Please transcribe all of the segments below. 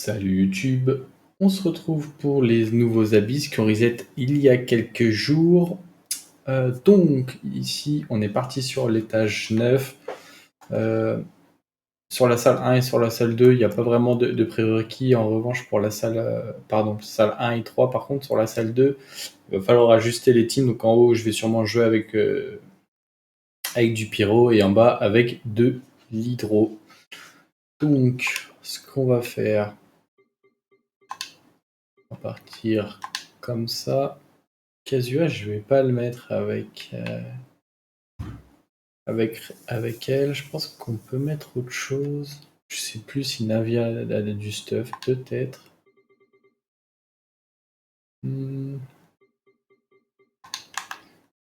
Salut YouTube, on se retrouve pour les nouveaux abysses qui ont reset il y a quelques jours. Donc ici on est parti sur l'étage 9. Sur la salle 1 et sur la salle 2, il n'y a pas vraiment de prérequis. En revanche pour la salle, salle 1 et 3, par contre sur la salle 2, il va falloir ajuster les teams. Donc en haut je vais sûrement jouer avec du pyro et en bas avec de l'hydro. Donc ce qu'on va faire, on va partir comme ça. Casua, je vais pas le mettre avec elle. Je pense qu'on peut mettre autre chose. Je sais plus si Navia a du stuff, peut-être. On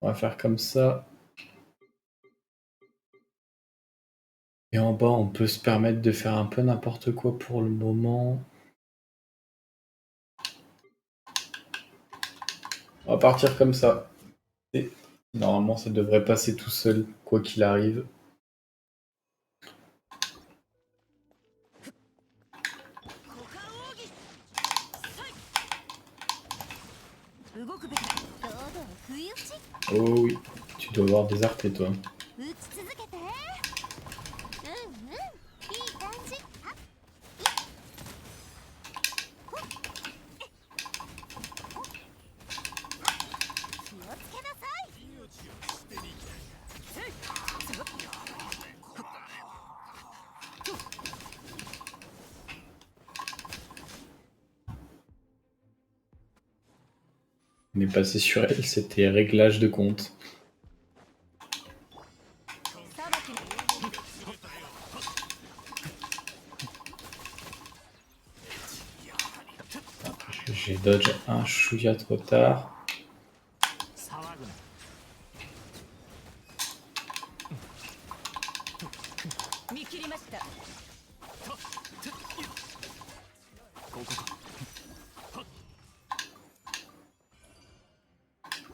va faire comme ça. Et en bas, on peut se permettre de faire un peu n'importe quoi pour le moment. On va partir comme ça. Et normalement, ça devrait passer tout seul, quoi qu'il arrive. Oh oui, tu dois avoir des artés, toi. On est passé sur elle, c'était réglage de compte. J'ai dodge un chouïa trop tard.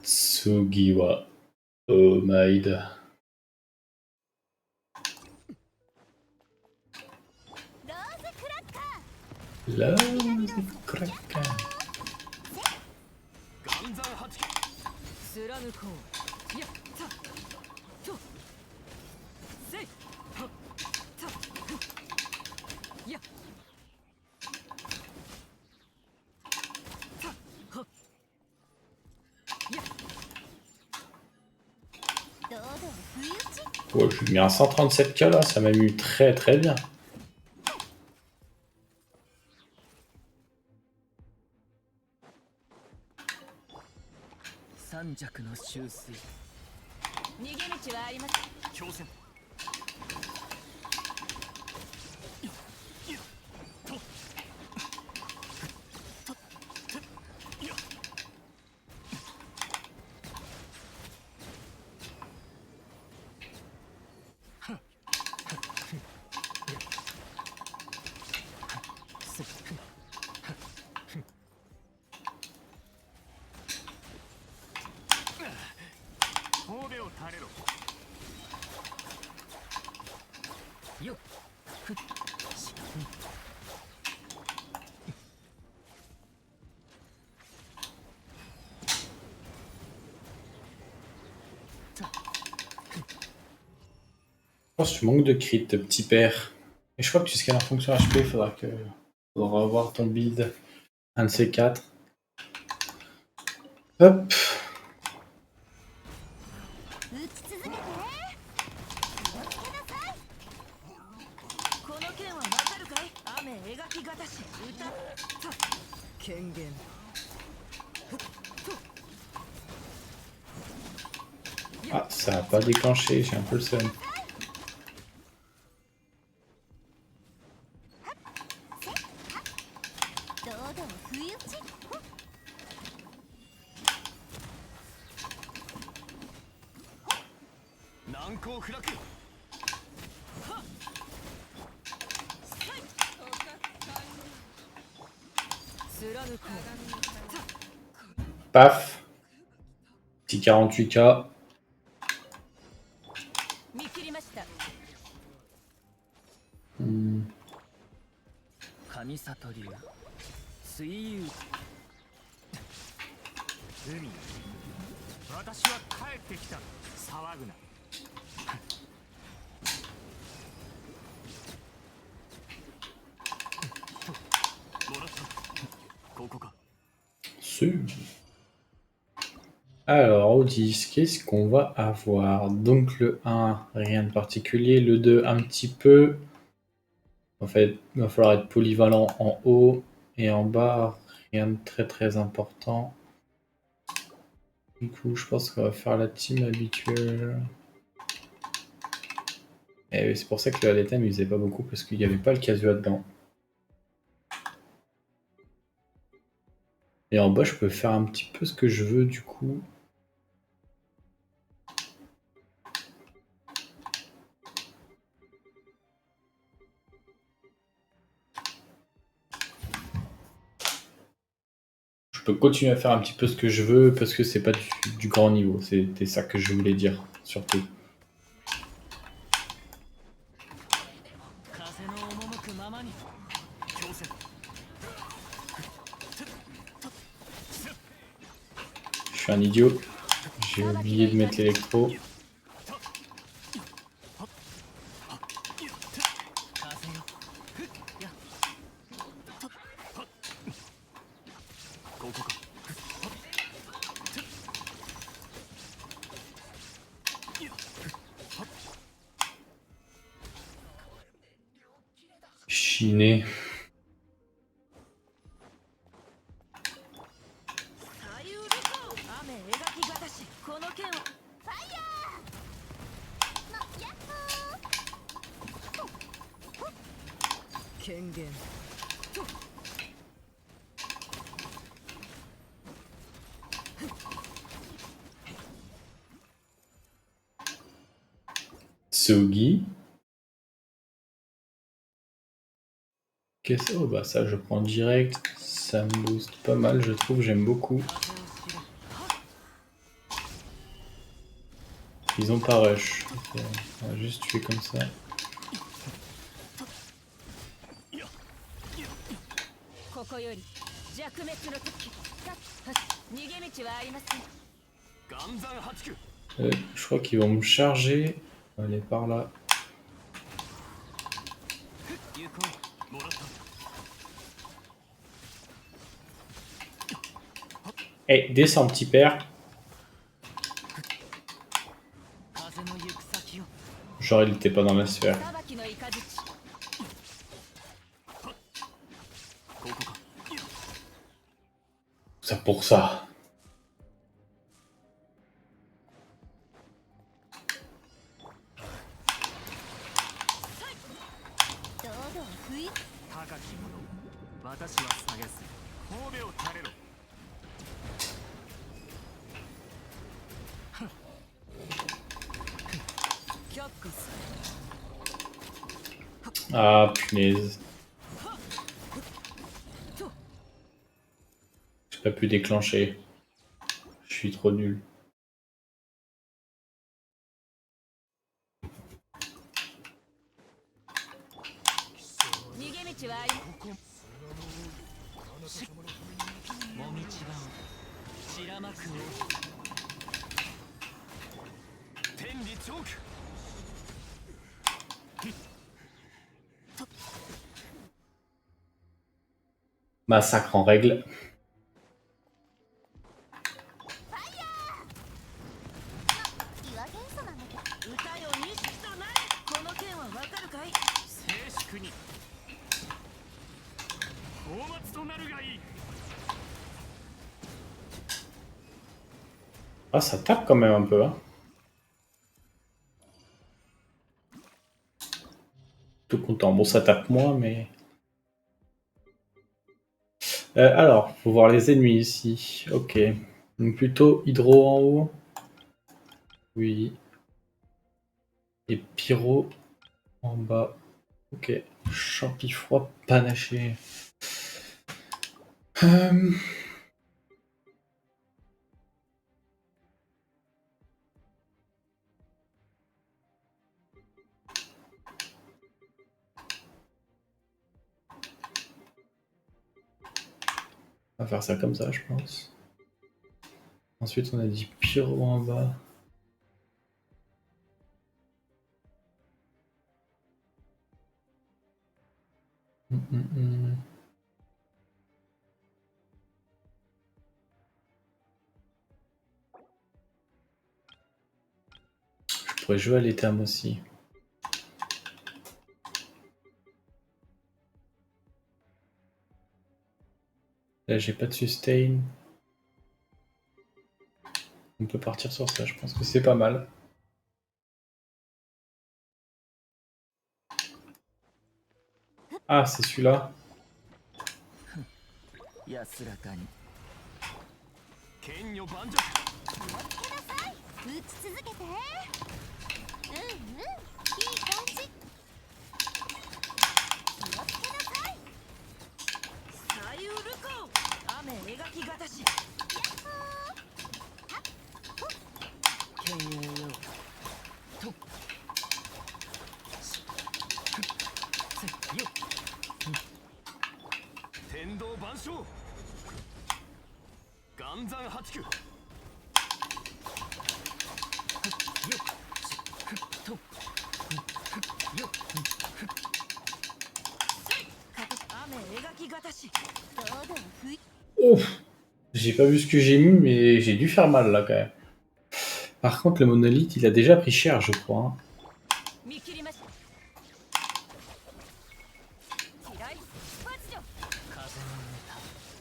Sugiwa Omaid. Love Cracker. Oh, je lui ai mis un 137k là, ça m'a mis très très bien. Je pense que tu manques de crit, petit père. Et je crois que tu scales en fonction HP, faudra revoir ton build. Un de ces quatre. Hop. Ah, ça a pas déclenché, j'ai un peu le seum. Paf. Petit 48k. 上里流水遊海よ私は帰ってきた騒ぐなもらったここか Alors, au 10, qu'est-ce qu'on va avoir? Donc le 1, rien de particulier. Le 2, un petit peu. En fait, il va falloir être polyvalent en haut et en bas, rien de très très important. Du coup, je pense qu'on va faire la team habituelle. Et c'est pour ça que le LTM, il faisait pas beaucoup, parce qu'il n'y avait pas le Casua dedans. Et en bas, je peux faire un petit peu ce que je veux, du coup. Je peux continuer à faire un petit peu ce que je veux, parce que c'est pas du grand niveau. C'était ça que je voulais dire, surtout. 風の赴くままに強制 Je suis un idiot. J'ai oublié de mettre l'électro. 風よやここか Chiné. 左右旅行雨描きがたしこの剣をファイヤーのヤッホー権限 Sogi. Qu'est-ce oh bah ça je prends direct, ça me booste pas mal je trouve, j'aime beaucoup. Ils ont pas rush, on va juste tuer comme ça. Je crois qu'ils vont me charger, on va aller par là. Hey, descends petit père. Genre il était pas dans la sphère. Ça pour ça. Ah punaise. J'ai pas pu déclencher. Je suis trop nul. Massacre en règle. Ah ça tape quand même un peu hein. Tout content. Bon ça tape moins mais... alors, faut voir les ennemis ici. Ok. Donc plutôt hydro en haut. Oui. Et pyro en bas. Ok. Champi froid panaché. On va faire ça comme ça, je pense. Ensuite, on a dit pyro en bas. Je pourrais jouer à l'étam aussi. Là, j'ai pas de sustain. On peut partir sur ça, je pense que c'est pas mal. Ah, c'est celui-là. 安らかに剣女盤石打ち続けて。うんうん、いい感じ。気をつけなさい。さゆるか。雨描きがたし。剣影よとせよ天道万象岩山八九よとよ雨描きがたし。どうどうふい。 Ouf. J'ai pas vu ce que j'ai mis, mais j'ai dû faire mal là quand même. Par contre, le monolithe, il a déjà pris cher, je crois. Hein. 見切りました。地雷発除。風の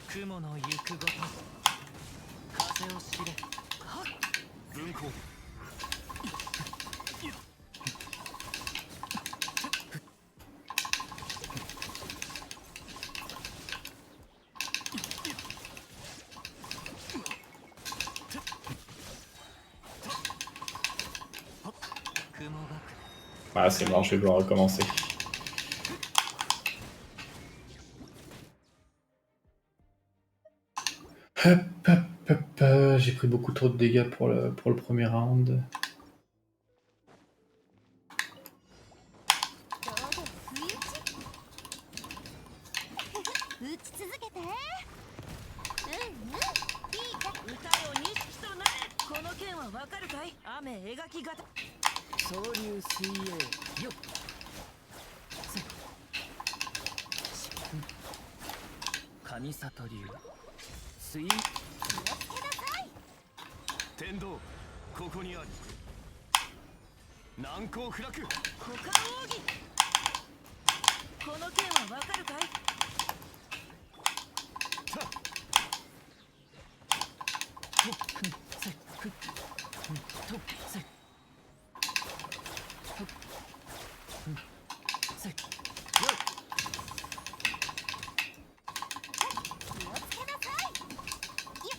歌雲の行くごと風を知れはっ文庫雲が Ah, c'est bon, je vais devoir recommencer. Hop, hop, hop. J'ai pris beaucoup trop de dégâts pour le premier round. どうどう不意打ち。打ち続けて。うんうん、いいか。歌よ錦となれ。この剣はわかるかい。雨描きがた。総流水泳よっ神里流水気をつけなさい。天道ここにあり難攻不落股間奥義。この剣はわかるかい。さとせふとせせよ気をつけなさい。いや、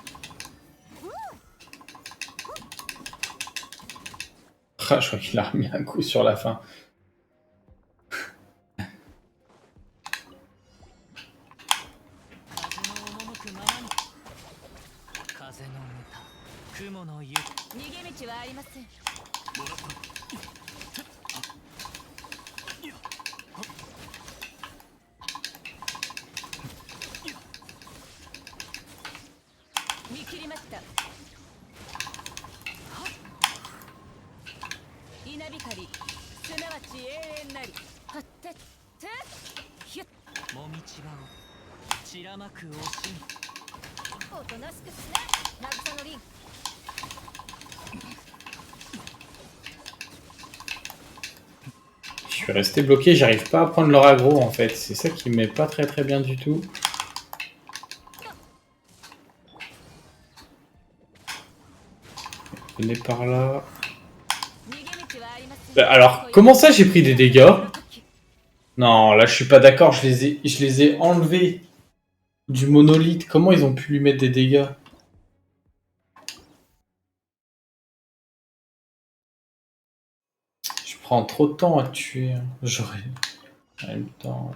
Ah, je crois qu'il a remis un coup sur la fin. 風の赴くままに風の歌雲の行く逃げ道はありません。もらった見切りました。稲光、すなわち永遠なり。はってってひゅっ。もみちばを散らまく惜しおとなしくしな。渚の凛。 Je suis resté bloqué, j'arrive pas à prendre leur aggro en fait. C'est ça qui me met pas très bien du tout. Venez par là. Alors, comment ça j'ai pris des dégâts? Non, là je suis pas d'accord, je les ai enlevés du monolithe. Comment ils ont pu lui mettre des dégâts? Je prends trop de temps à tuer. J'aurais en même temps.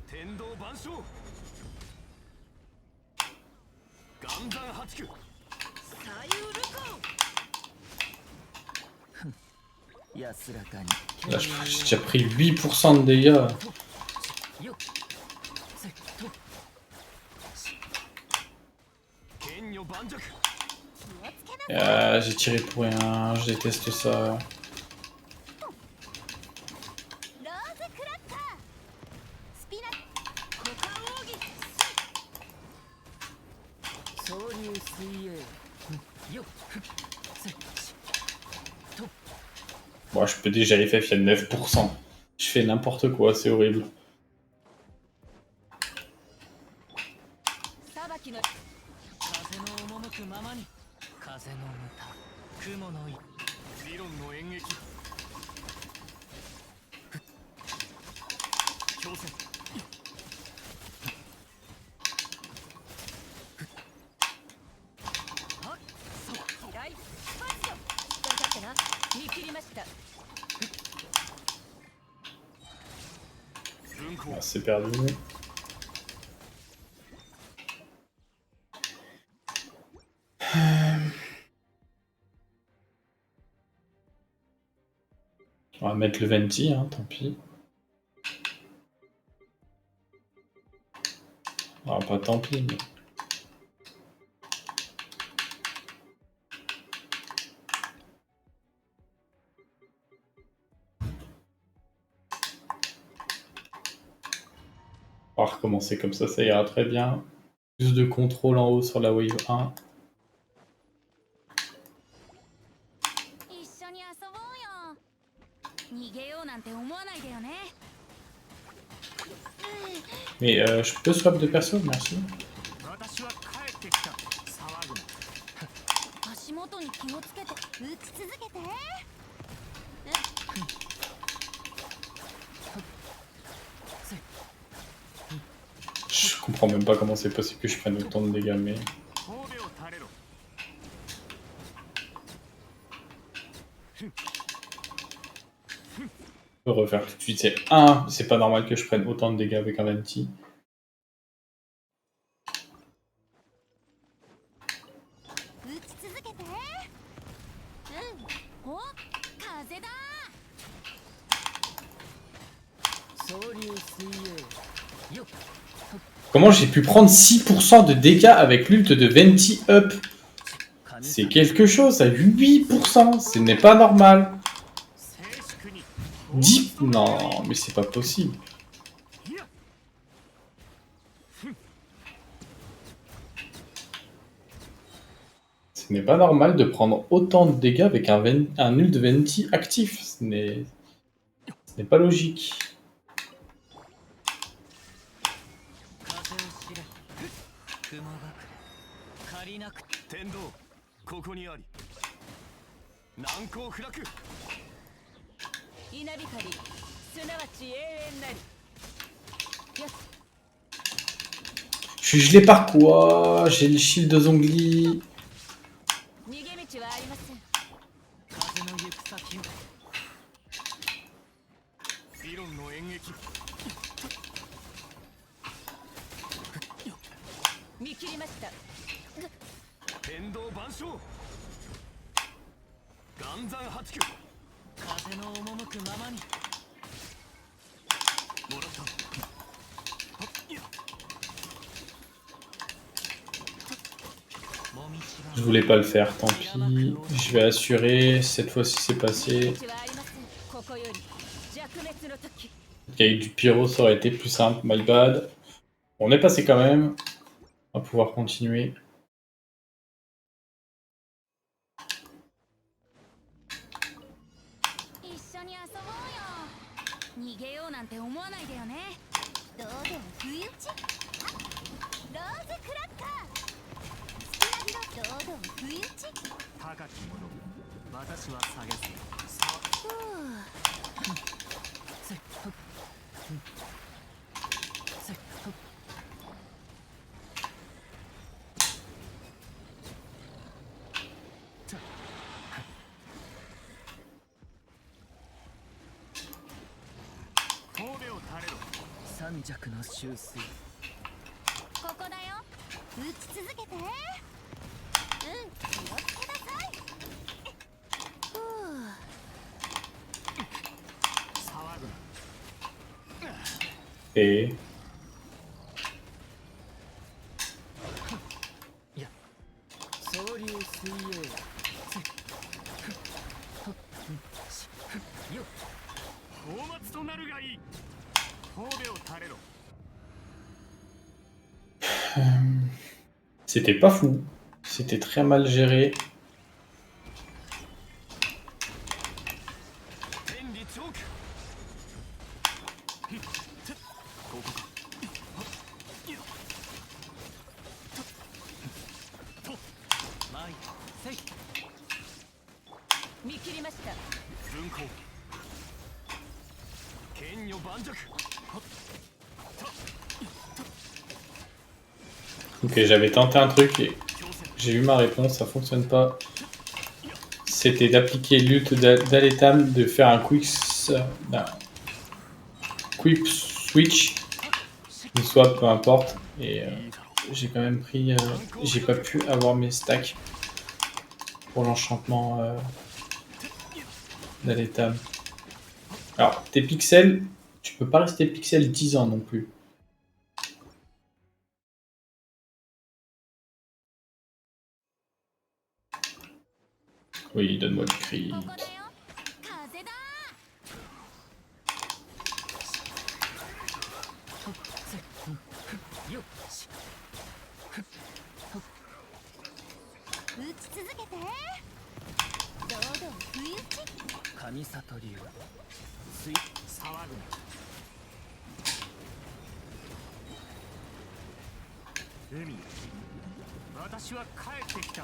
天道万象岩山八九さゆるか。安らかに Là, je crois que j'ai déjà pris 8% de dégâts. よっせと J'ai tiré pour rien, je déteste ça. ローズクラッカースピナ股間奥義総流水泳よっせっ Bon, je peux déjà FF, il y a 9%. Je fais n'importe quoi, c'est horrible. さばきの風の赴くままに風の歌雲の意理論の演劇強制ライフパスよしっかり立ってな見切りました 文庫 Ah, c'est perdu. On va mettre le Venti, hein, tant pis. Ah, pas tant pis, mais... On va recommencer comme ça ira très bien. Plus de contrôle en haut sur la wave 1. 一緒に遊ぼうよ逃げようなんて思わないでよね Mais je peux swap de perso, merci. 私は帰ってきた騒ぐな足元に気をつけて打ち続けて Je comprends même pas comment c'est possible que je prenne autant de dégâts, mais... 神戸を垂れろ Je peux refaire tout de suite. C'est 1, c'est pas normal que je prenne autant de dégâts avec un Venti. 打ち続けてお風だ 総流水泳よっ Comment j'ai pu prendre 6% de dégâts avec l'ult de Venti up? C'est quelque chose, à 8%, ce n'est pas normal. 静粛に 10... Non, mais c'est pas possible. Ce n'est pas normal de prendre autant de dégâts avec un ult Venti actif. Ce n'est pas logique. 風を知れ雲隠れ借りなく天道ここにあり難攻不落稲光すなわち永遠なりよし Je suis gelé par quoi? J'ai le shield de Zhongli. 逃げ道はありません 風の行く先を理論の演劇見切りました天道万象岩山八九風の赴くままにもらったはっいやもみちが Je voulais pas le faire, tant pis. Je vais assurer, cette fois-ci c'est passé. 道はありませんここより弱滅の時 Avec du pyro, ça aurait été plus simple, my bad. On est passé quand même. On va pouvoir continuer. 一緒に遊ぼうよ逃げようなんて思わないでよねどうでも不意打ちローズクラッカースピナビロどうでも不意打ち高き者私は下げずさふうせっほっせっほっ神戸を垂れろ三尺の修水ここだよ打ち続けて気をつけなさいふう騒ぐな Et いや総流水泳末となるがいい。神戸を垂れろ。 C'était pas fou. C'était très mal géré. 天理チョーク。ここか。マイセイ見切りました。軍港。剣女盤石。 Ok, j'avais tenté un truc et j'ai eu ma réponse, ça fonctionne pas. C'était d'appliquer lutte d'Aletam, de faire un quick switch, ou swap, peu importe. Et j'ai quand même pris, j'ai pas pu avoir mes stacks pour l'enchantement d'Aletam. Alors, tes pixels, tu peux pas rester pixel 10 ans non plus. Oui, donne-moi du cri. ここだよ。風だ。打ち続けて。堂々不意打ち。神里流つい騒ぐな。海、私は帰ってきた。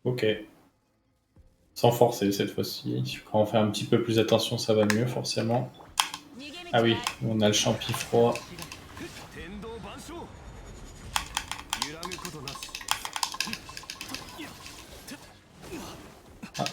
Ok. Sans forcer cette fois-ci. Quand on fait un petit peu plus attention, ça va mieux forcément. Ah oui, on a le champi froid. Ah.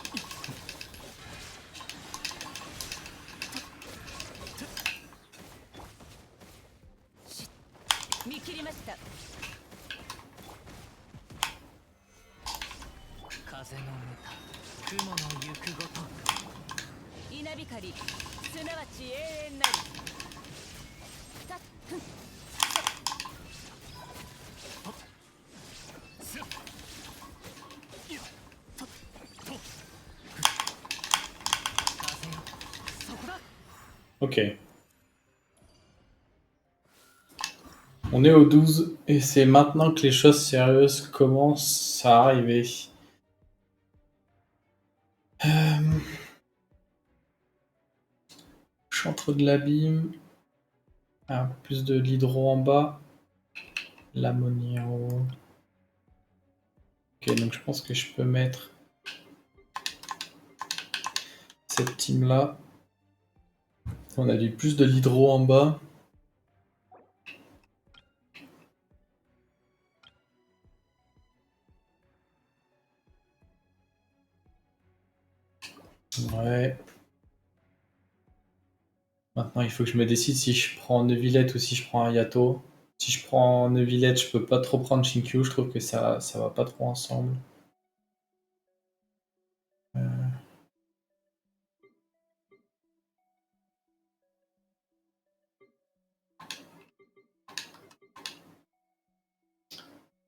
Ok. On est au 12 et c'est maintenant que les choses sérieuses commencent à arriver. Chantre de l'abîme. Un peu plus de l'hydro en bas. L'ammonio. Ok, donc je pense que je peux mettre cette team là. On a du plus de l'hydro en bas. Ouais. Maintenant, il faut que je me décide si je prends Neuvillette ou si je prends Ayato. Si je prends Neuvillette, je peux pas trop prendre Shinkyu. Je trouve que ça va pas trop ensemble.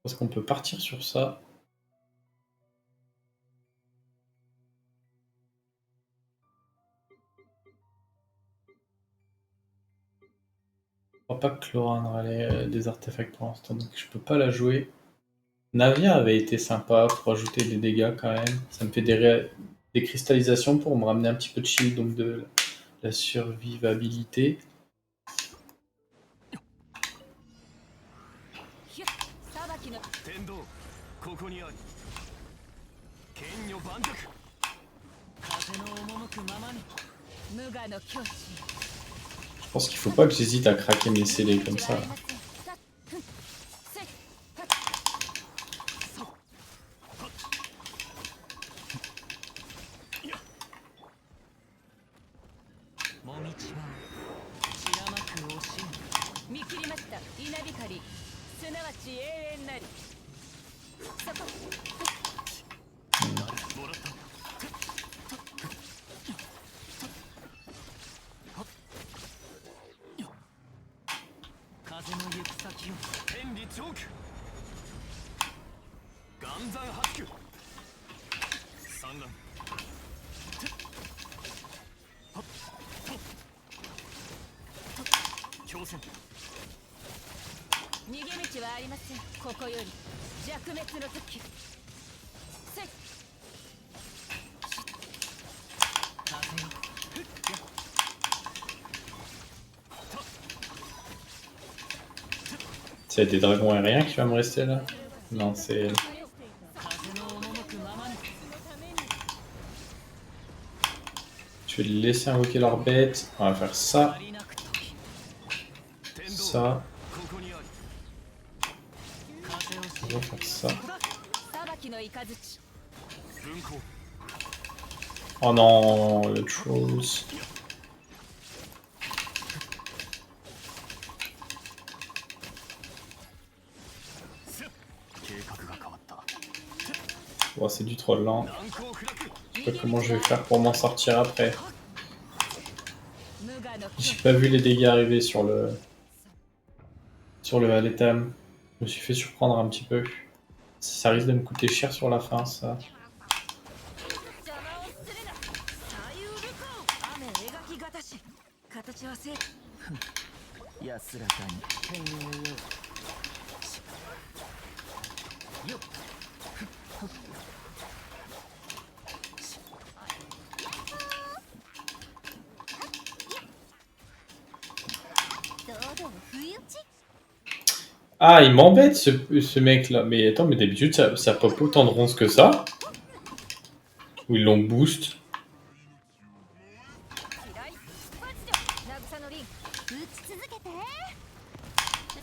Parce qu'on peut partir sur ça. Je crois pas que Laura aura des artefacts pour l'instant, donc je peux pas la jouer. Navia avait été sympa pour ajouter des dégâts quand même. Ça me fait des cristallisations pour me ramener un petit peu de shield, donc de la survivabilité. Je pense qu'il faut pas que j'hésite à craquer mes CD comme ça. 岩山八九産卵強戦逃げ道はありません。ここより弱滅の時。せい。風よ C'est des dragons aériens qui va me rester là? Non, c'est... 風の赴くままに Je vais les laisser invoquer leur bête. On va faire ça, 足りなく時天道 ça, ここにあり風を on し va faire ça. 裁きの雷。分光 Oh non, le trolls. 計画が変わった Bon, c'est du troll lent. 難攻不落 Je sais pas comment je vais faire pour m'en sortir après. 無我の J'ai pas vu les dégâts arriver sur le Aletam. Je me suis fait surprendre un petit peu. Ça risque de me coûter cher sur la fin, ça. 邪魔をするな。左右ルコ雨描きがたし。形はせ。安らかに天をよよっ Ah, il m'embête ce mec là. Mais attends, mais d'habitude ça pop autant de ronces que ça. Ou ils l'ont boost. 嫌い。渚のリン。打ち続けて。ど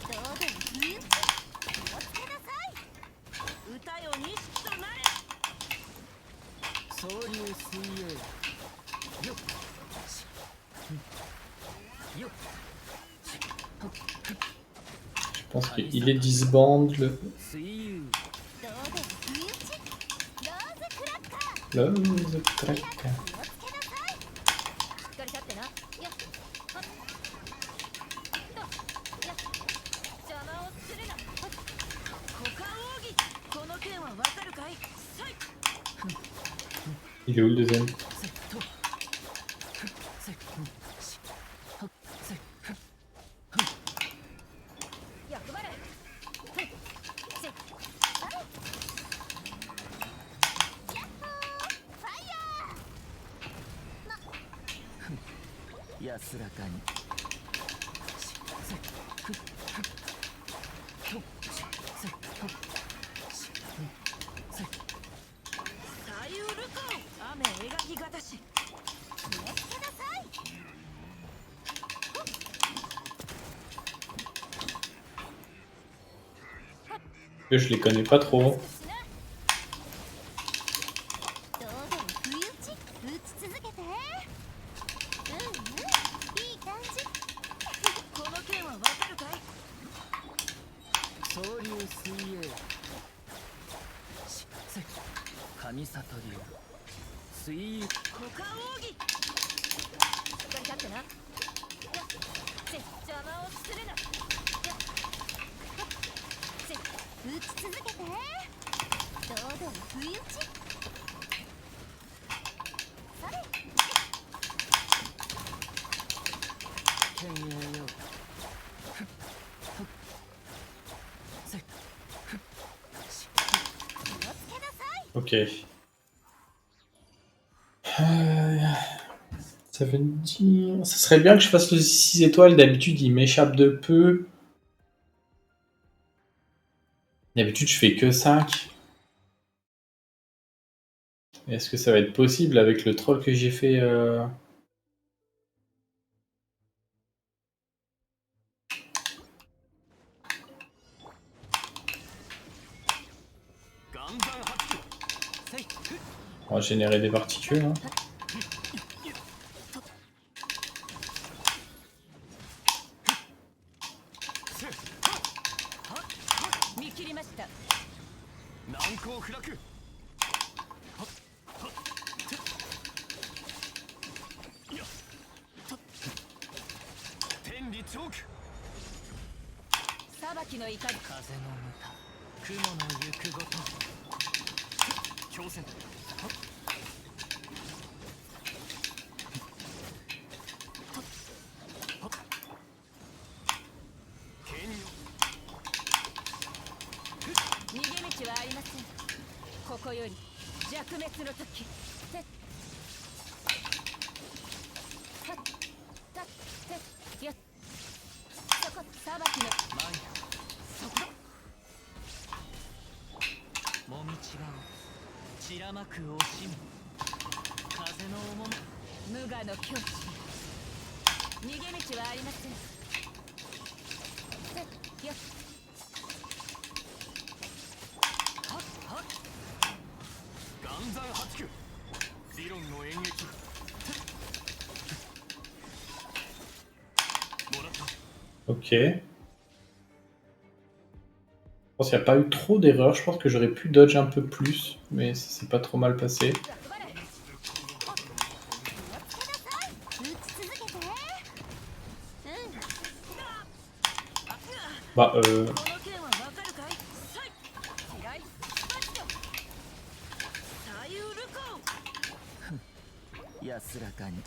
うでも不意打ち。気をつけなさい。歌よ錦となれ。総流水泳よっよっ Je pense qu'il est disband le 水遊どうでも不意打ち。ローズクラッカー。 Love the crack. 気をつけなさい。しっかり立ってな。よっ。はっ。と。よっ。邪魔をするな。はっ。股間奥義。この剣はわかるかい。さい。 Il est où le deuxième? せっとせっしはっせっ役払い。ふん。せっ。あれ。ヤッホー。ファイヤー。安らかにせっふっふっとせっとせっ左右ルコ雨描きがたし。気をつけなさい。 Eux, je les connais pas trop. どうでも不意打ち。打ち続けて。いい感じ。この剣はわかるかい。総流水泳せっ神里流水遊股間奥義。しっかり立ってな。よっ。せっ。邪魔をするな。よっ。せっ。打ち続けて。どうでも不意打ち。それ。天栄よふっふっせっふっし気をつけなさい。 Ok. Ça veut dire... Ça serait bien que je fasse le 6 étoiles. D'habitude, il m'échappe de peu. D'habitude, je fais que 5. Est-ce que ça va être possible avec le troll que j'ai fait On va générer des particules. Hein. 見切りました。難攻不落天理チョーク裁きの怒り。風の歌雲の行くごとせん。逃げ道はありません。ここより弱滅の時。てたたてやそこ裁きのマイそこもみちがを散らまく惜しみ風の重み無我の境地。逃げ道はありません。てやはっはっ岩山八九理論の演劇もらった Ok. Je pense qu'il n'y a pas eu trop d'erreurs. Je pense que j'aurais pu dodge un peu plus, mais ça s'est pas trop mal passé. 役払い。打ち続けて。Bah, この件はわかるかい？さい。嫌い。マジで。左右ルコ。安らかに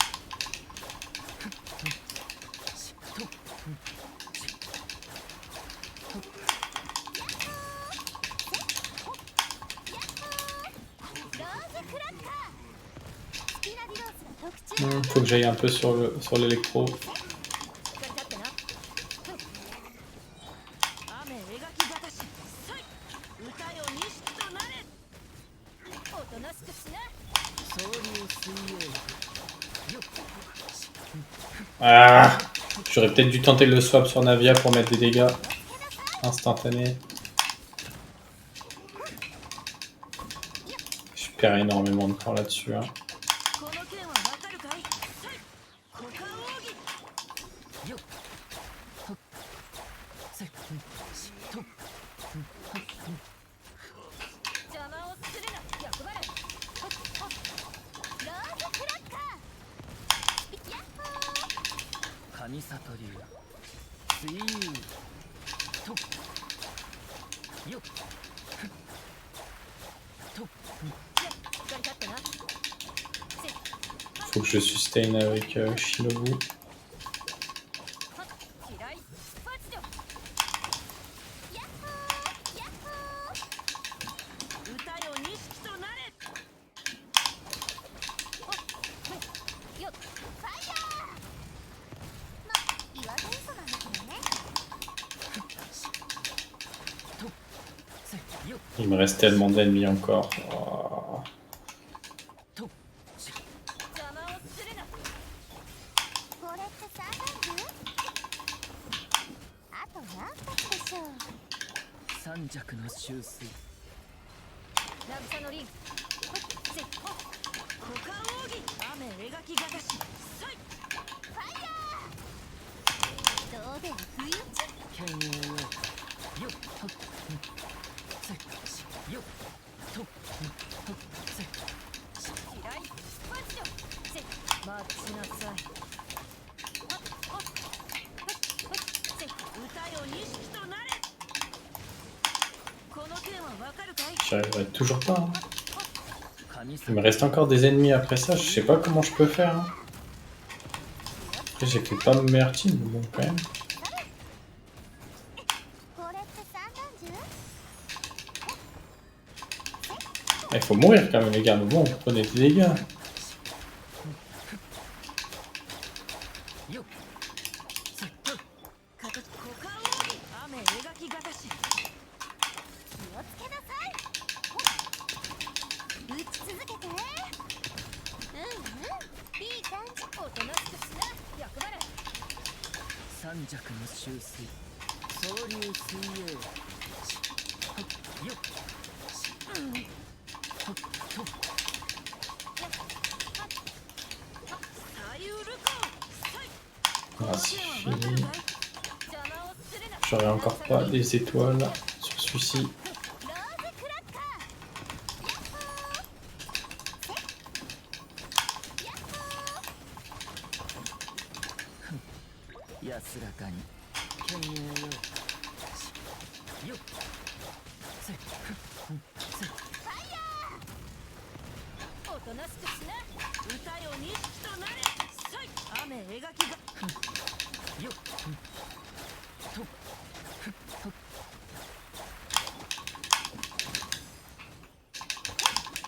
faut que j'aille un peu sur l'électro. しっかり立ってな。雨描きがたし。さい。歌よ錦となれ。おとなしくしな。総流水泳よっ Ah, j'aurais peut-être dû tenter le swap sur Navia pour mettre des dégâts instantanés. Je perds énormément de temps là-dessus. Hein. この件はわかるかい？さい。股間奥義。よっはっせっしとっはっ邪魔をするな。役払い。ほっほっ。ローズクラッカー。やっほー。神里流水遊とっよっとっ Faut que je sustain avec Shinobu. せっよっ Il me reste tellement d'ennemis encore. Oh. とっ邪魔をするな。これって三段部？あと何発でしょう。三尺の修水渚のリン。ほっせっほっ。股間奥義。雨描きがたし。さい。ファイヤー。どうでも不意打ち。剣栄よよっとっせっしよっとっとっせっ嫌い。マジで。せっ待ちなさい。ほっほっほっほっせっ歌よ錦となれ。この件はわかるかい？ J'arriverai toujours pas. Hein. 神 Il me reste encore des ennemis après ça. Je sais pas comment je peux faire. Hein. Après, j'ai fait pas mon meilleur team, mais bon, quand même. これって三段銃？ Il faut mourir quand même, les gars. Mais bon, prenez des dégâts. よっせっと形股間奥義。雨描きがたし。気をつけなさい。打ち続けて。いい感じ。おとなしくしな。役払い。三尺の修水総流水泳はっよっはっとっ左右ルコー。さい。 Ah, c'est わかる fini. かい？邪魔をするな。 J'aurai encore pas des étoiles sur celui-ci. ローズクラッカー。やっほー。安らかに剣栄よよっせっせっとなしくしな歌よ錦となれさい雨描きがよっと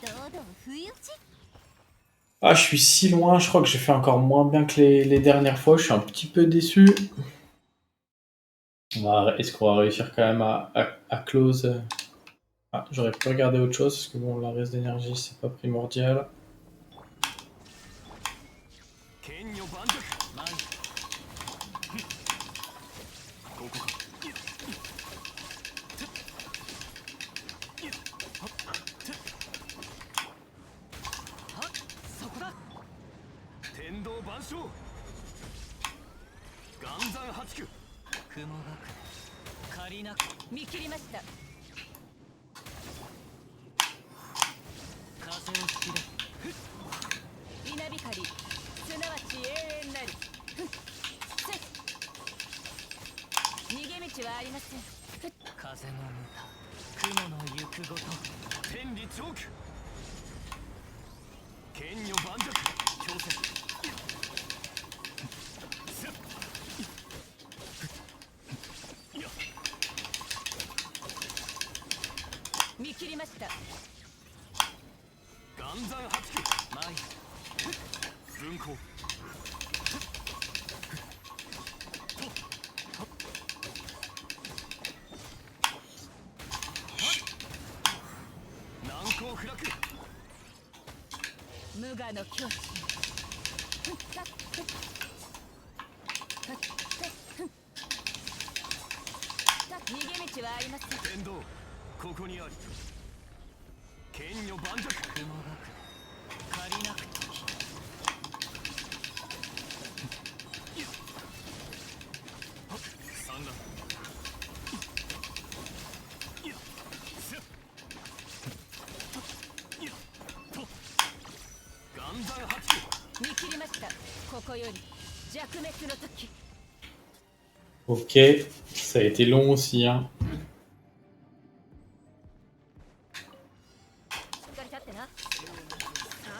堂々不意打ち Ah, je suis si loin, je crois que j'ai fait encore moins bien que les dernières fois, je suis un petit peu déçu. Est-ce qu'on va réussir quand même à close? Ah, j'aurais pu regarder autre chose, parce que bon, la reste d'énergie, c'est pas primordial. 剣女盤石前ここかそこだ天道万象岩山八九雲がく借りなく見切りました風を知れ稲光すなわち永遠なりふっせい逃げ道はありませんふっ風の歌雲の行くごと天理チョーク剣女盤石強戦見切りました岩山八九前分光難攻不落無我の境地ふっさっふっふっふっふっさっ逃げ道はありません天道ここにあり剣女盤石雲がく借りなくと三段岩山八九見切りましたここより弱滅の時 Ok, ça a été long aussi, hein. しっかり立ってな左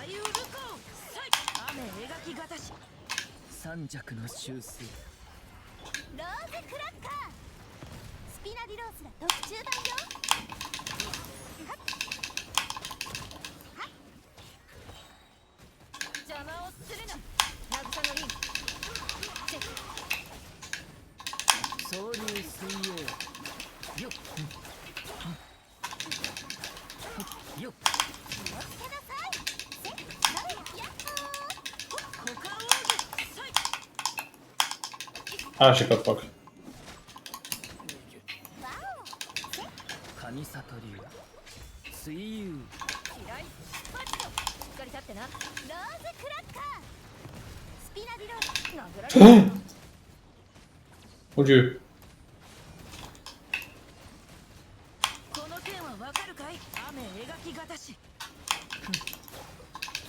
右ルコさい雨描きがたし三尺の修正ローズクラッカースピナディロースが特注版よ邪魔をするな渚のリン総流水泳よっよっ気をつけなさいせっなれやっほー股間奥義さい Ah, j'ai pas de proc. ワオせっ神里流水遊嫌いパッとしっかり立ってなローズクラッカースピナディロース殴られる Mon dieu. この剣はわかるかい雨描きがたし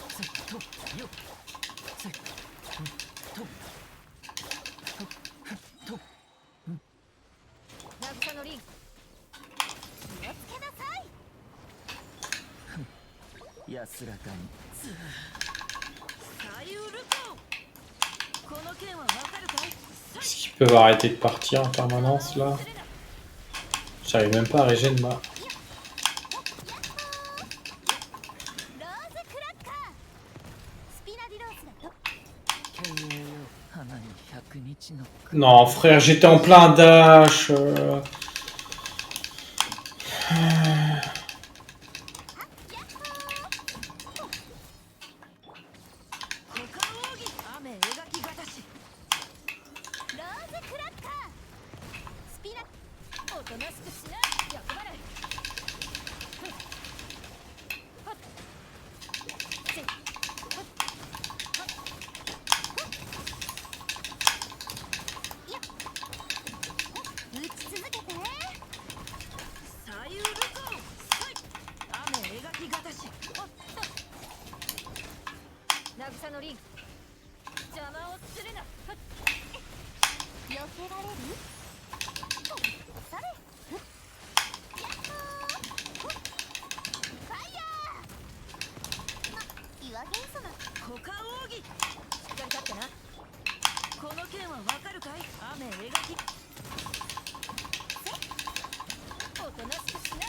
せっとよっせっとと渚のリン気をつけなさい安らかに左右ルコこの剣はわかるかい Est-ce qu'ils peuvent arrêter de partir en permanence, là? J'arrive même pas à régénérer ma... ローズクラッカースピナディロースがと経営よ花に100日の Non, frère, j'étais en plein dash. 股間奥義雨描きがたしローズクラッカースピナおとなしくしな役払いふっはっせっはっはっふっいや打ち続けて左右ルコはい雨描きがたしおっと渚のリン邪魔をするなふっ避けられるそれふっやっほーふっファイヤーぎしっかり立ってな。この剣はわかるかい？雨描きおとなしくしな。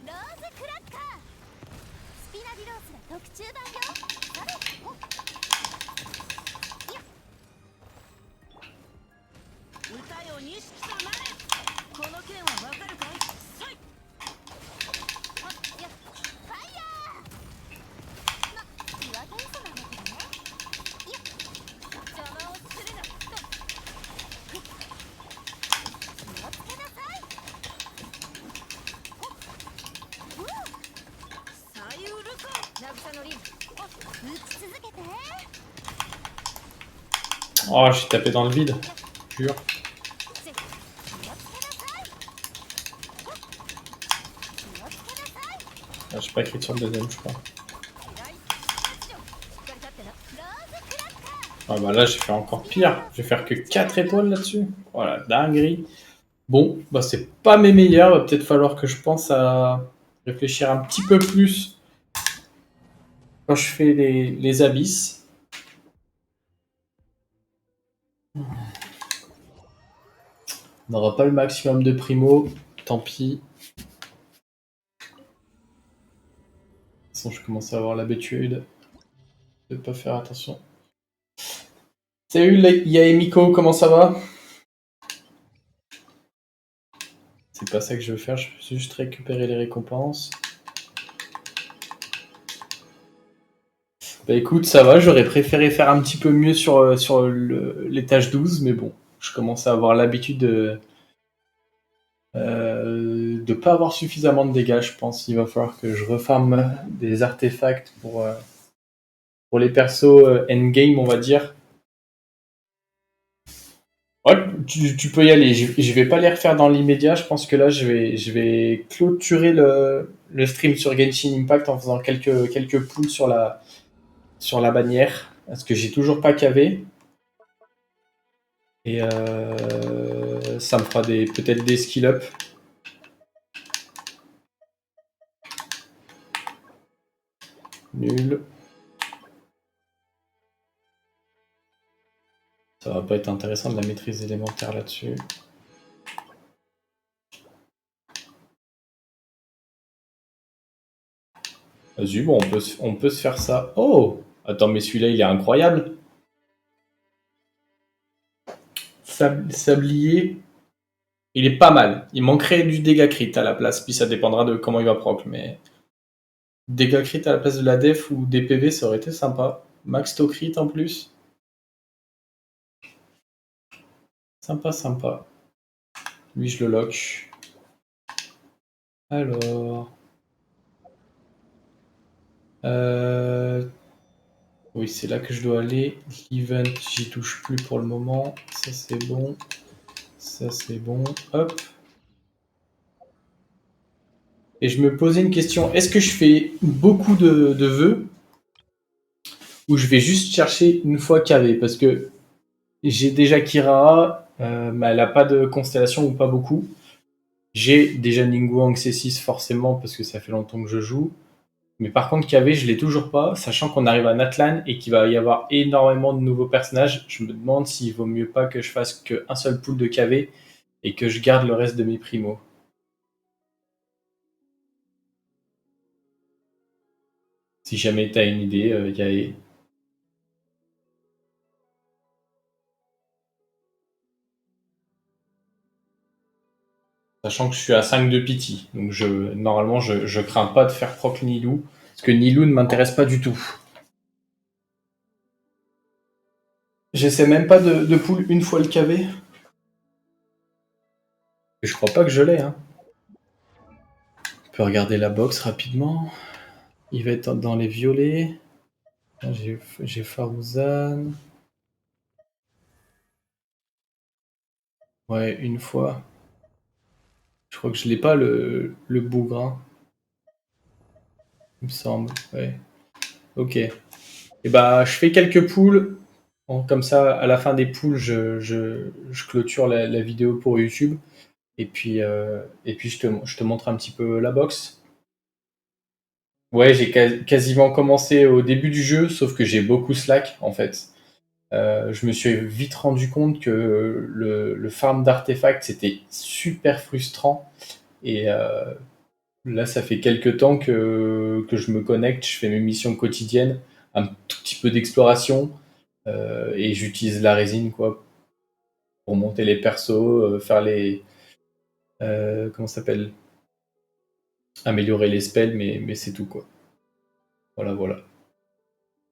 ローズクラッカースピナディロースが特注版よ。され歌よ錦となれ。この剣はわかるかい？そいファイヤー岩天様だけどね。邪魔をするな。気をつけなさい。左右ルコ渚のリン打ち続けて。Oh, j'ai tapé dans le vide. Pur. Ah, j'ai pas écrit sur le deuxième, je crois. Ah bah là, j'ai fait encore pire. Je vais faire que 4 étoiles là-dessus. Voilà, dinguerie. Bon, bah c'est pas mes meilleurs. Va peut-être falloir que je pense à réfléchir un petit peu plus quand je fais les abysses. On n'aura pas le maximum de primo. Tant pis. De toute façon, je commence à avoir l'habitude de pas faire attention. Salut Yaemiko, comment ça va? C'est pas ça que je veux faire, je veux juste récupérer les récompenses. Bah écoute, ça va, j'aurais préféré faire un petit peu mieux sur l'étage 12, mais bon, je commence à avoir l'habitude de pas avoir suffisamment de dégâts, je pense. Il va falloir que je refarme des artefacts pour les persos endgame, on va dire. Ouais, tu peux y aller. Je vais pas les refaire dans l'immédiat. Je pense que là, je vais clôturer le stream sur Genshin Impact en faisant quelques pulls sur la bannière. Parce que j'ai toujours pas cavé. Et ça me fera peut-être des skill up. Nul. Ça va pas être intéressant de la maîtrise élémentaire là-dessus. Vas-y, bon, on peut se faire ça. Oh! Attends, mais celui-là, il est incroyable. Sablier. Il est pas mal. Il manquerait du dégât crit à la place. Puis ça dépendra de comment il va proc. Mais dégât crit à la place de la def ou des PV, ça aurait été sympa. Max to crit en plus. Sympa, sympa. Lui, je le lock. Alors... Oui, c'est là que je dois aller. L'event, j'y touche plus pour le moment. Ça, c'est bon. Ça, c'est bon. Hop. Et je me posais une question. Est-ce que je fais beaucoup de vœux ou je vais juste chercher une fois KV? Parce que j'ai déjà Kira, mais elle n'a pas de constellation ou pas beaucoup. J'ai déjà Ningguang C6 forcément parce que ça fait longtemps que je joue. Mais par contre, KV, je l'ai toujours pas, sachant qu'on arrive à Natlan et qu'il va y avoir énormément de nouveaux personnages. Je me demande s'il vaut mieux pas que je fasse qu'un seul pool de KV et que je garde le reste de mes primos. Si jamais tu as une idée, Yae. Sachant que je suis à 5 de pity, donc normalement je crains pas de faire proc Nilou, parce que Nilou ne m'intéresse pas du tout. J'essaie même pas de pool une fois le KV. Je crois pas que je l'ai. Hein. On peut regarder la box rapidement. Il va être dans les violets. J'ai Farouzan. Ouais, une fois. Je crois que je l'ai pas le bougre. Hein. Il me semble. Ouais. Ok. Et bah je fais quelques pools. Comme ça, à la fin des pools, je clôture la vidéo pour YouTube. Et puis je te montre un petit peu la box. Ouais, j'ai quasiment commencé au début du jeu, sauf que j'ai beaucoup slack en fait. Je me suis vite rendu compte que le farm d'artefacts c'était super frustrant. Et là, ça fait quelques temps que je me connecte, je fais mes missions quotidiennes, un tout petit peu d'exploration, et j'utilise la résine quoi pour monter les persos, faire les comment ça s'appelle, améliorer les spells, mais c'est tout quoi. Voilà, voilà.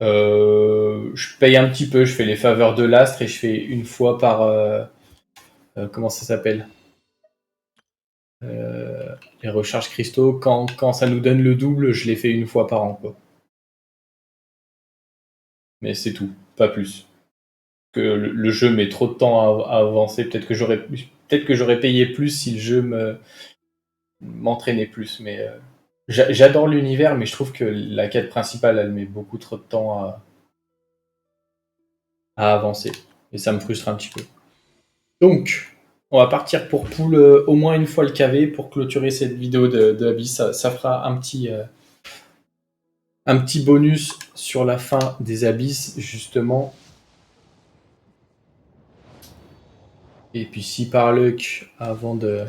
Je paye un petit peu, je fais les faveurs de l'astre et je fais une fois par comment ça s'appelle, les recharges cristaux. Quand ça nous donne le double, je les fais une fois par an quoi. Mais c'est tout, pas plus. Que le jeu met trop de temps à avancer. Peut-être que j'aurais payé plus si le jeu m'entraînait plus. Mais j'adore l'univers, mais je trouve que la quête principale, elle met beaucoup trop de temps à avancer. Et ça me frustre un petit peu. Donc, on va partir pour pool au moins une fois le KV pour clôturer cette vidéo de Abyss. Ça fera un petit bonus sur la fin des Abysses, justement. Et puis si par luck, avant de...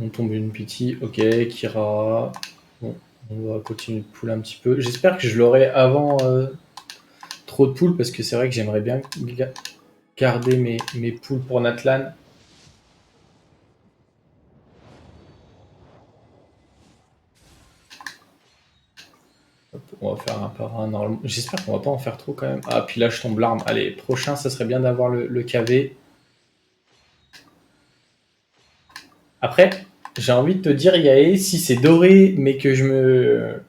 On tombe une pitié, ok, Kira. Bon, on va continuer de pool un petit peu. J'espère que je l'aurai avant trop de pool, parce que c'est vrai que j'aimerais bien garder mes pools pour Natlan. Hop, on va faire un par un normalement. J'espère qu'on va pas en faire trop quand même. Ah, puis là je tombe l'arme. Allez, prochain, ça serait bien d'avoir le KV. Après, j'ai envie de te dire, Yae, si c'est doré, mais que je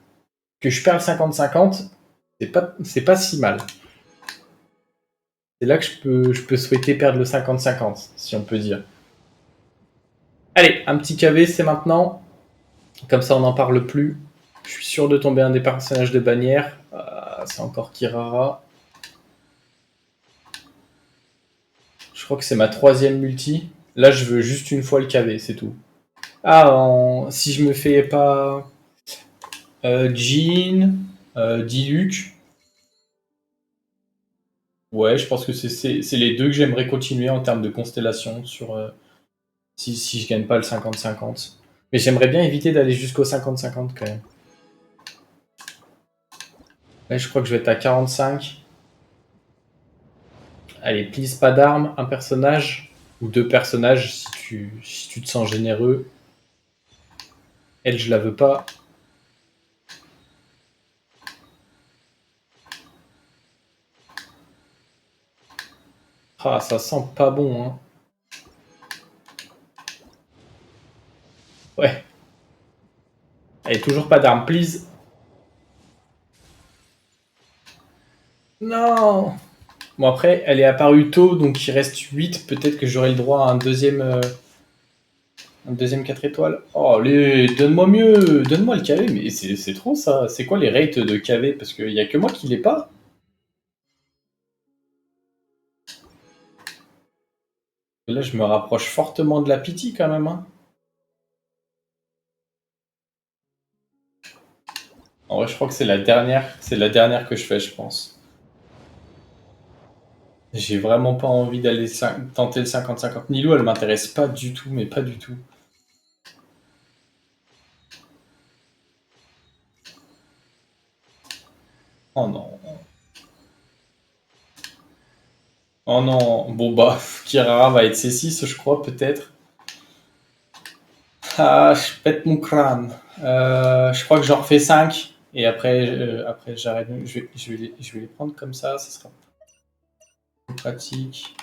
perds 50-50, c'est pas si mal. C'est là que je peux souhaiter perdre le 50-50, si on peut dire. Allez, un petit KV, c'est maintenant. Comme ça, on n'en parle plus. Je suis sûr de tomber un des personnages de bannière. C'est encore Kirara. Je crois que c'est ma 3e multi. Là, je veux juste une fois le KV, c'est tout. Ah, si je me fais pas Jean, Diluc. Ouais, je pense que c'est les deux que j'aimerais continuer en termes de constellation sur si je gagne pas le 50-50. Mais j'aimerais bien éviter d'aller jusqu'au 50-50 quand même. Là, je crois que je vais être à 45. Allez, please, pas d'armes, un personnage ou deux personnages si tu te sens généreux. Elle, je la veux pas. Ah, ça sent pas bon, hein. Ouais. Allez, toujours pas d'armes, please. Non. Bon, après, elle est apparue tôt, donc il reste 8. Peut-être que j'aurai le droit à un deuxième 4 étoiles. Oh, allez, donne-moi mieux. Donne-moi le KV, mais c'est trop ça. C'est quoi les rates de KV? Parce qu'il y a que moi qui l'ai pas. Là, je me rapproche fortement de la pitié quand même, hein. En vrai, je crois que c'est la dernière que je fais, je pense. J'ai vraiment pas envie d'aller tenter le 50-50. Nilou, elle m'intéresse pas du tout, mais pas du tout. Oh non. Oh non. Bon bah, Kirara va être C6, je crois, peut-être. Ah, je pète mon crâne. Je crois que j'en refais 5. Et après j'arrête. Je vais les prendre comme ça sera plus pratique.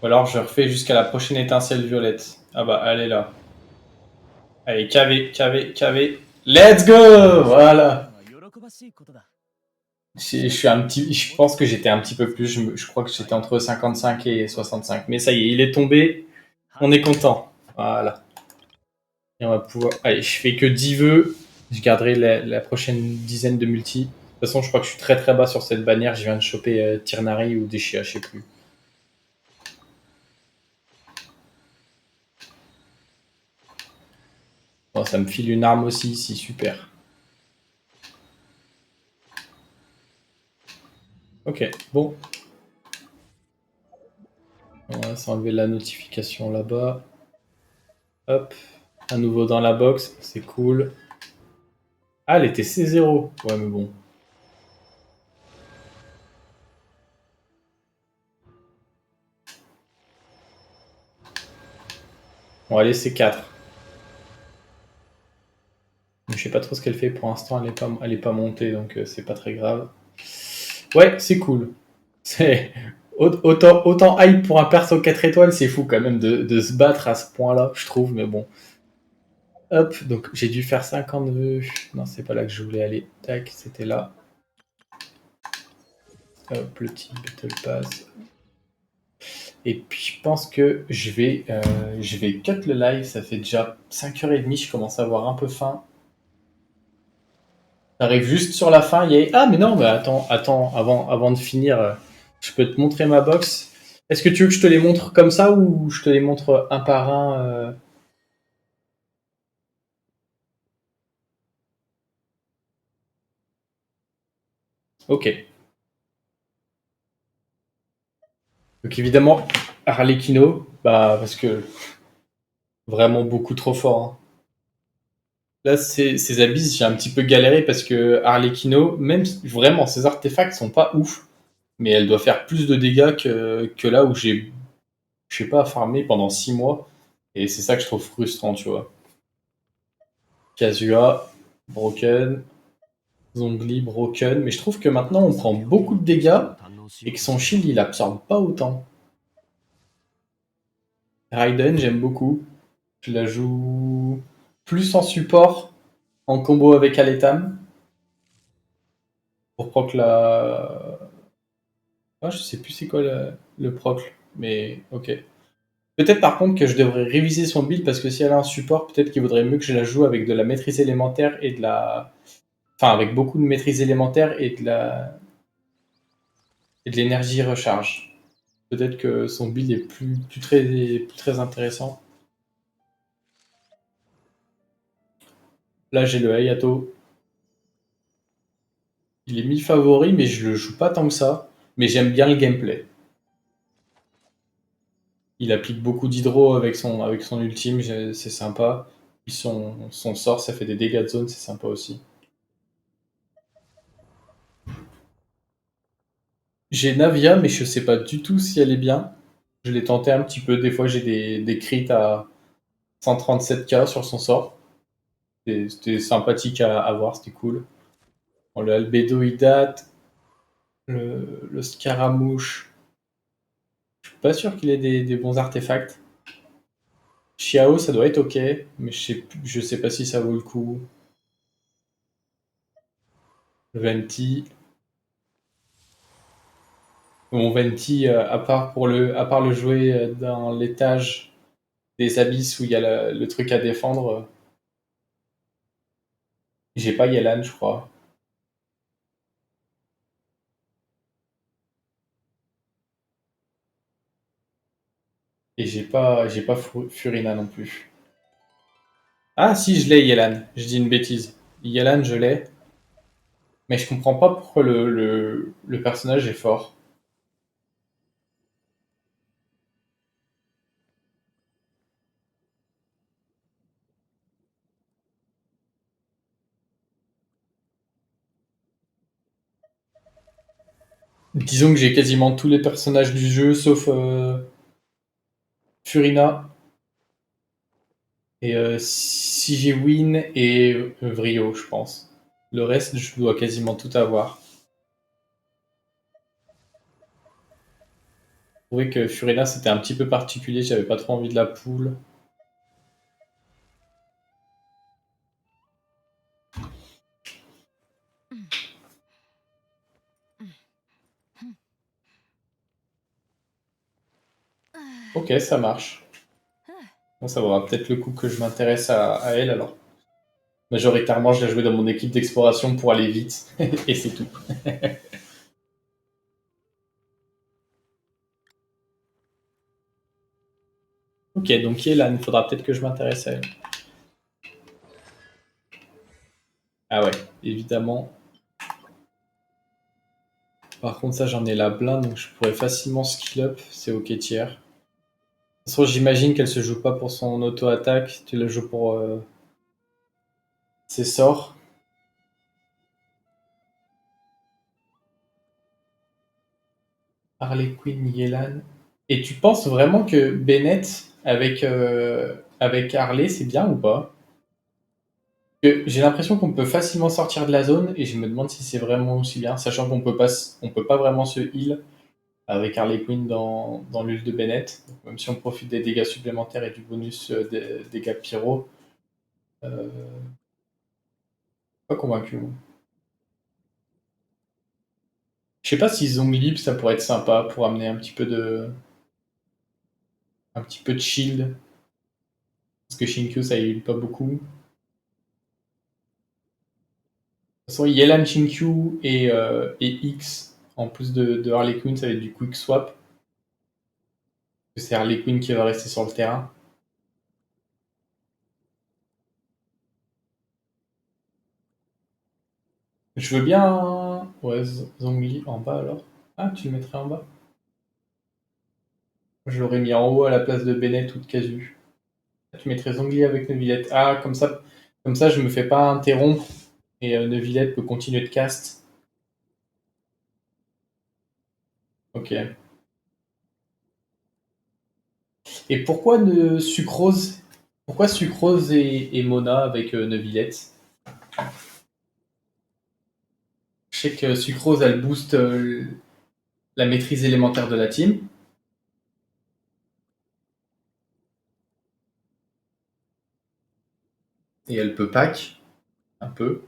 Ou alors je refais jusqu'à la prochaine étincelle violette. Ah bah, elle est là. Allez, KV. Let's go! Voilà. Je pense que j'étais un petit peu plus. Je crois que j'étais entre 55 et 65. Mais ça y est, il est tombé. On est content. Voilà. Et on va pouvoir. Allez, je fais que 10 vœux. Je garderai la prochaine dizaine de multi. De toute façon, je crois que je suis très très bas sur cette bannière. Je viens de choper Tirnari ou Deshia, je sais plus. Bon, ça me file une arme aussi ici, super. Ok, bon. On va s'enlever la notification là-bas. Hop, à nouveau dans la box, c'est cool. Ah, elle était C0. Ouais, mais bon. Bon, allez, C4. Je sais pas trop ce qu'elle fait pour l'instant, elle est pas montée, donc c'est pas très grave. Ouais, c'est cool. C'est autant hype pour un perso 4 étoiles, c'est fou quand même de se battre à ce point-là, je trouve, mais bon. Hop, donc j'ai dû faire 50 vœux. Non, c'est pas là que je voulais aller. Tac, c'était là. Hop, le petit Battle Pass. Et puis je pense que je vais cut le live, ça fait déjà 5h30, je commence à avoir un peu faim. T'arrives juste sur la fin, il y a... Ah mais non, mais attends, avant de finir, je peux te montrer ma box. Est-ce que tu veux que je te les montre comme ça ou je te les montre un par un Ok. Donc évidemment, Arlecchino, bah parce que vraiment beaucoup trop fort, hein. Là, ces abysses, j'ai un petit peu galéré parce que Arlecchino, même vraiment, ses artefacts sont pas ouf, mais elle doit faire plus de dégâts que là où j'ai, je sais pas, farmé pendant 6 mois. Et c'est ça que je trouve frustrant, tu vois. Kazua, Broken, Zongli, Broken. Mais je trouve que maintenant, on prend beaucoup de dégâts et que son shield, il absorbe pas autant. Raiden, j'aime beaucoup. Je la joue plus en support, en combo avec Aletam. Pour proc la... Ah, je sais plus c'est quoi le proc, mais ok. Peut-être par contre que je devrais réviser son build parce que si elle a un support, peut-être qu'il vaudrait mieux que je la joue avec de la maîtrise élémentaire et de la... Enfin, avec beaucoup de maîtrise élémentaire et de l'énergie recharge. Peut-être que son build est plus très intéressant. Là, j'ai le Hayato. Il est mis favori, mais je le joue pas tant que ça. Mais j'aime bien le gameplay. Il applique beaucoup d'hydro avec son ultime, c'est sympa. Puis son sort, ça fait des dégâts de zone, c'est sympa aussi. J'ai Navia, mais je sais pas du tout si elle est bien. Je l'ai tenté un petit peu. Des fois, j'ai des crits à 137k sur son sort. C'était sympathique à voir, c'était cool. Bon, le Albedo, il date. Le Scaramouche, je suis pas sûr qu'il ait des bons artefacts. Xiao, ça doit être ok, mais je sais pas si ça vaut le coup. Venti. Bon, Venti, à part le jouer dans l'étage des abysses où il y a le truc à défendre, j'ai pas Yelan, je crois. Et j'ai pas Furina non plus. Ah, si, je l'ai, Yelan. Je dis une bêtise. Yelan, je l'ai. Mais je comprends pas pourquoi le personnage est fort. Disons que j'ai quasiment tous les personnages du jeu, sauf Furina et Sigewin et Vrio, je pense. Le reste, je dois quasiment tout avoir. Je trouvais que Furina, c'était un petit peu particulier, j'avais pas trop envie de la poule. Ok, ça marche. Bon, ça vaudra peut-être le coup que je m'intéresse à elle alors. Majoritairement, je l'ai joué dans mon équipe d'exploration pour aller vite, et c'est tout. Ok, donc Yelan, il faudra peut-être que je m'intéresse à elle. Ah ouais, évidemment. Par contre, ça, j'en ai la blinde, donc je pourrais facilement skill up. C'est ok tiers. De toute façon, j'imagine qu'elle se joue pas pour son auto-attaque. Tu la joues pour ses sorts. Harley Quinn, Yelan. Et tu penses vraiment que Bennett avec Harley, c'est bien ou pas? J'ai l'impression qu'on peut facilement sortir de la zone et je me demande si c'est vraiment aussi bien, sachant on peut pas vraiment se heal avec Harley Quinn dans l'ulti de Bennett. Donc, même si on profite des dégâts supplémentaires et du bonus des dégâts pyro, euh, pas convaincu. Moi. Je sais pas si Zhongli, ça pourrait être sympa pour amener un petit peu de shield. Parce que Shinkyu, ça heal pas beaucoup. De toute façon, Yelan, Shinkyu et X, en plus de Harley Quinn, ça va être du quick swap. C'est Harley Quinn qui va rester sur le terrain. Je veux bien. Ouais, Zhongli en bas alors. Ah, tu le mettrais en bas? Je l'aurais mis en haut à la place de Bennett ou de Casu. Tu mettrais Zhongli avec Neuvillette. Ah, comme ça, je me fais pas interrompre et Neuvillette peut continuer de cast. Ok. Et pourquoi Sucrose et Mona avec Neuvillette? Je sais que Sucrose, elle booste la maîtrise élémentaire de la team. Et elle peut pack un peu.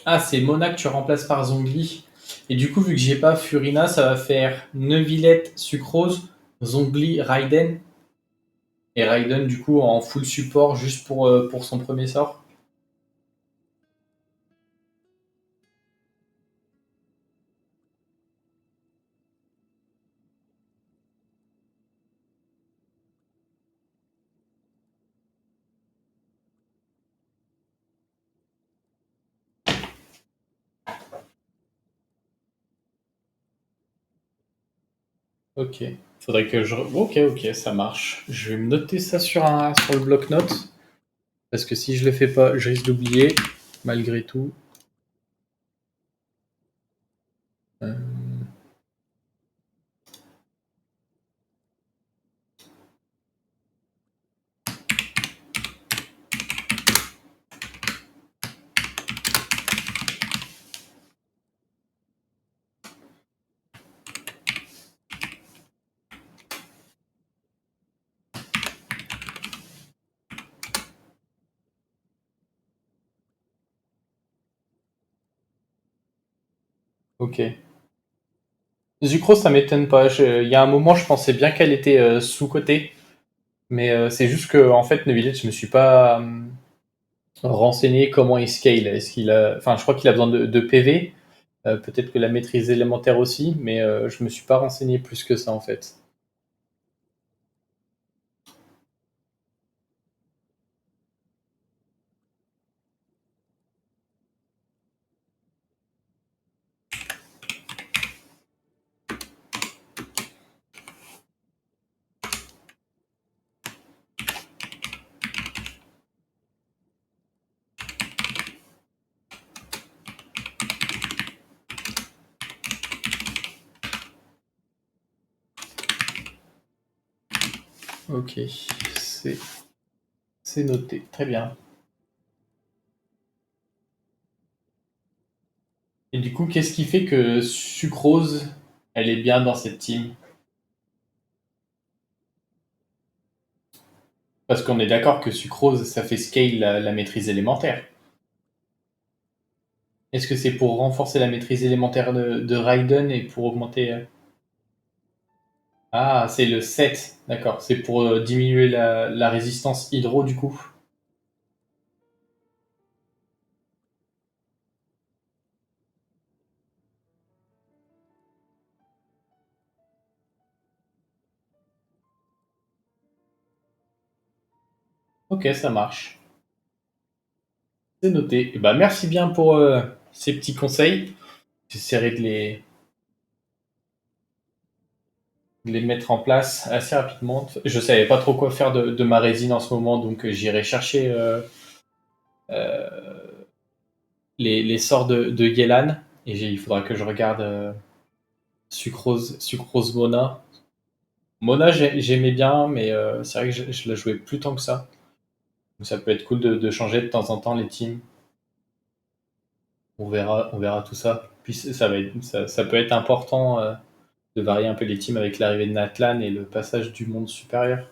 Ah, c'est Mona que tu remplaces par Zongli. Et du coup, vu que j'ai pas Furina, ça va faire Neuvillette, Sucrose, Zongli, Raiden. Et Raiden, du coup, en full support juste pour son premier sort. Ok. Faudrait que je. Ok, ok, ça marche. Je vais me noter ça sur le bloc-notes. Parce que si je le fais pas, je risque d'oublier, malgré tout. Euh, Ok. Zucro, ça m'étonne pas. Il y a un moment, je pensais bien qu'elle était sous-cotée. Mais c'est juste que, en fait, Neuvillette, je me suis pas renseigné comment il scale. Est-ce qu'il a. Enfin, je crois qu'il a besoin de PV. Peut-être que la maîtrise élémentaire aussi. Mais je me suis pas renseigné plus que ça, en fait. Ok. C'est c'est noté. Très bien. Et du coup, qu'est-ce qui fait que Sucrose, elle est bien dans cette team? Parce qu'on est d'accord que sucrose, ça fait scale la maîtrise élémentaire. Est-ce que c'est pour renforcer la maîtrise élémentaire de Raiden et pour augmenter... Ah, c'est le 7, d'accord. C'est pour diminuer la résistance hydro, du coup. Ok, ça marche. C'est noté. Et bah, merci bien pour ces petits conseils. J'essaierai de les mettre en place assez rapidement. Je savais pas trop quoi faire de ma résine en ce moment, donc j'irai chercher euh, les sorts de Yelan. Et il faudra que je regarde Sucrose Mona. Mona, j'aimais bien, mais c'est vrai que je la jouais plus tant que ça. Donc ça peut être cool de changer de temps en temps les teams. On verra tout ça. Puis ça peut être important de varier un peu les teams avec l'arrivée de Natlan et le passage du monde supérieur.